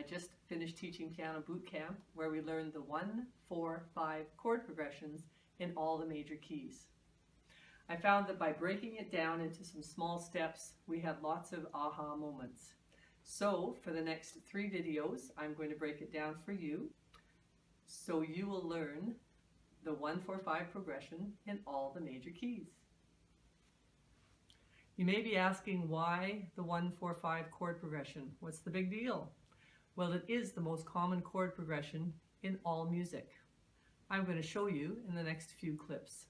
I just finished teaching piano boot camp where we learned the 1, 4, 5 chord progressions in all the major keys. I found that by breaking it down into some small steps, we had lots of aha moments. So for the next 3 videos, I'm going to break it down for you so you will learn the 1, 4, 5 progression in all the major keys. You may be asking why the 1, 4, 5 chord progression. What's the big deal? Well, it is the most common chord progression in all music. I'm going to show you in the next few clips.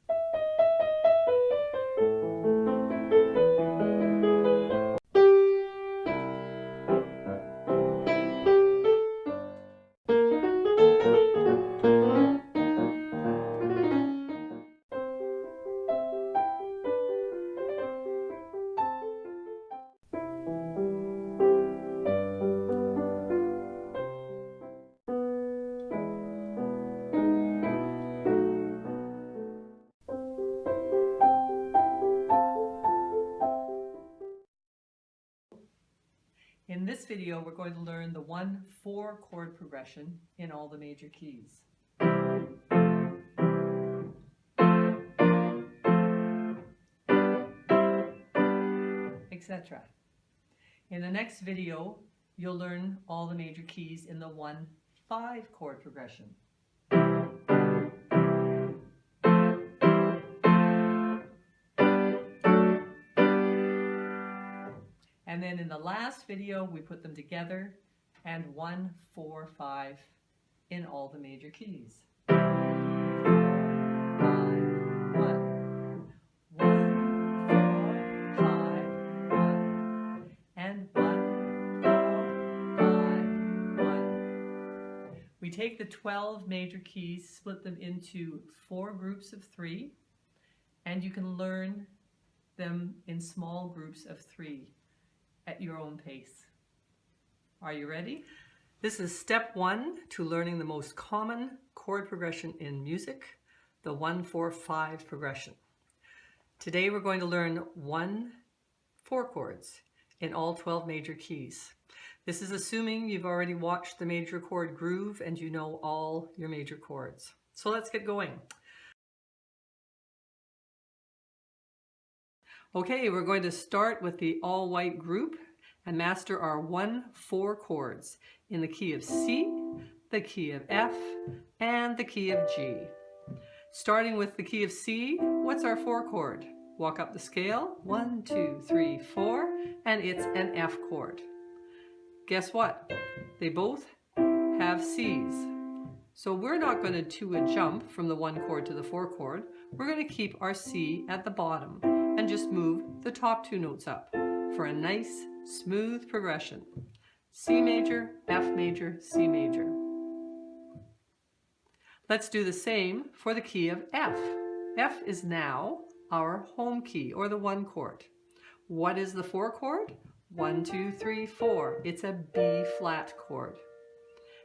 In this video, we're going to learn the 1, 4 chord progression in all the major keys. Etc. In the next video, you'll learn all the major keys in the 1, 5 chord progression. And then in the last video, we put them together and 1, 4, 5 in all the major keys. 4, 5, 1. 1, 4, 5, 1. And 1, 4, 5, 1. We take the 12 major keys, split them into 4 groups of 3, and you can learn them in small groups of 3. At your own pace. Are you ready? This is step 1 to learning the most common chord progression in music, the 1, 4, 5 progression. Today we're going to learn 1, 4 chords in all 12 major keys. This is assuming you've already watched the major chord groove and you know all your major chords. So let's get going. Okay, we're going to start with the all-white group and master our 1, 4 chords in the key of C, the key of F, and the key of G. Starting with the key of C, what's our 4 chord? Walk up the scale, 1, 2, 3, 4, and it's an F chord. Guess what? They both have C's. So we're not going to do a jump from the 1 chord to the 4 chord. We're going to keep our C at the bottom and just move the top 2 notes up for a nice, smooth progression. C major, F major, C major. Let's do the same for the key of F. F is now our home key, or the 1 chord. What is the 4 chord? 1, 2, 3, 4. It's a B flat chord.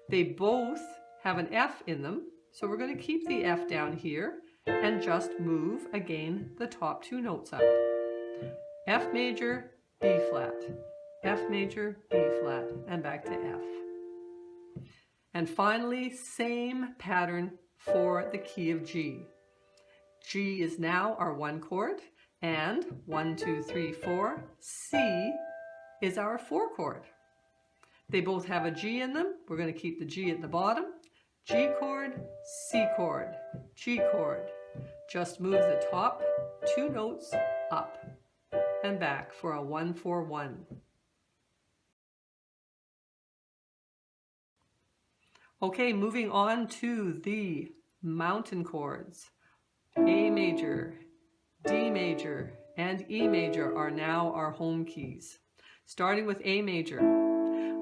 They both have an F in them, so we're going to keep the F down here and just move again the top 2 notes up. F major, B flat, F major, B flat, and back to F. And finally, same pattern for the key of G. G is now our 1 chord, and 1, 2, 3, 4, C is our 4 chord. They both have a G in them. We're going to keep the G at the bottom. G chord, C chord, G chord. Just move the top 2 notes up and back for a 1, 4, 1. Okay, moving on to the mountain chords. A major, D major, and E major are now our home keys. Starting with A major.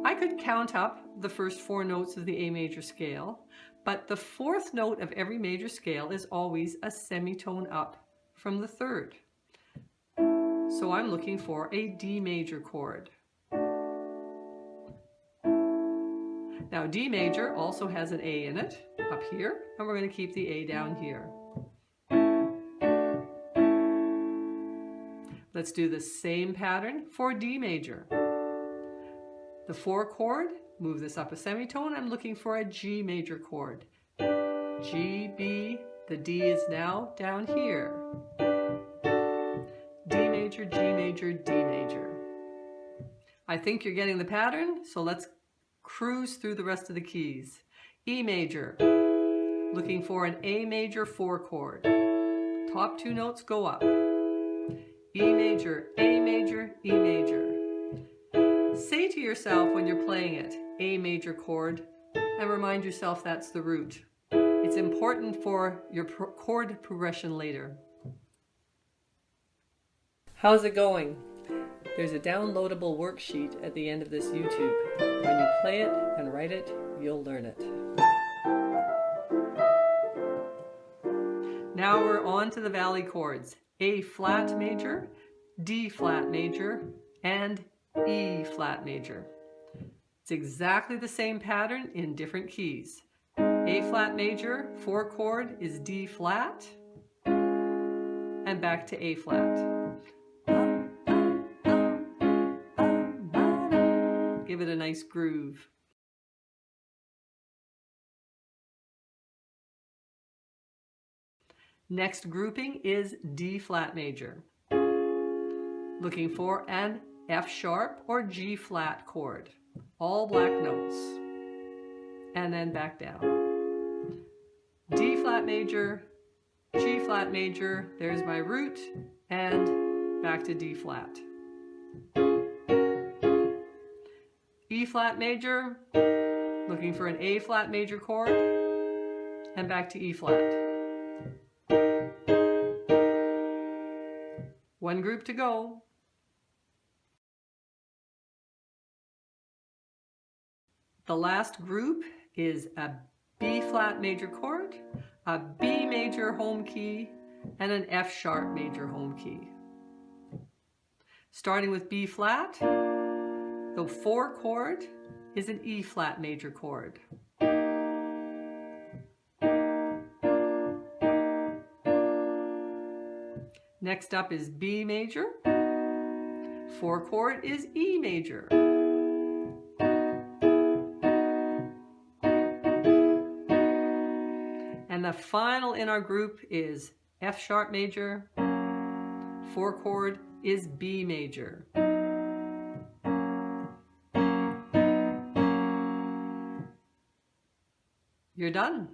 I could count up the first 4 notes of the A major scale, but the 4th note of every major scale is always a semitone up from the 3rd. So I'm looking for a D major chord. Now D major also has an A in it, up here, and we're going to keep the A down here. Let's do the same pattern for D major. The 4 chord Move this up a semitone. I'm looking for a G major chord. G, B, the D is now down here. D major, G major, D major. I think you're getting the pattern, so let's cruise through the rest of the keys. E major, looking for an A major 4 chord. Top 2 notes go up. E major, A major, E major. Say to yourself when you're playing it, A major chord, and remind yourself that's the root. It's important for your chord progression later. How's it going? There's a downloadable worksheet at the end of this YouTube. When you play it and write it, you'll learn it. Now we're on to the valley chords. A flat major, D flat major, and E flat major. It's exactly the same pattern in different keys. A flat major 4 chord is D flat, and back to A flat. Give it a nice groove. Next grouping is D flat major. Looking for an F sharp or G flat chord. All black notes. And then back down. D flat major, G flat major, there's my root, and back to D flat. E flat major, looking for an A flat major chord, and back to E flat. One group to go. The last group is a B flat major chord, a B major home key, and an F sharp major home key. Starting with B flat, the 4 chord is an E flat major chord. Next up is B major. 4 chord is E major. And the final in our group is F sharp major. 4 chord is B major. You're done.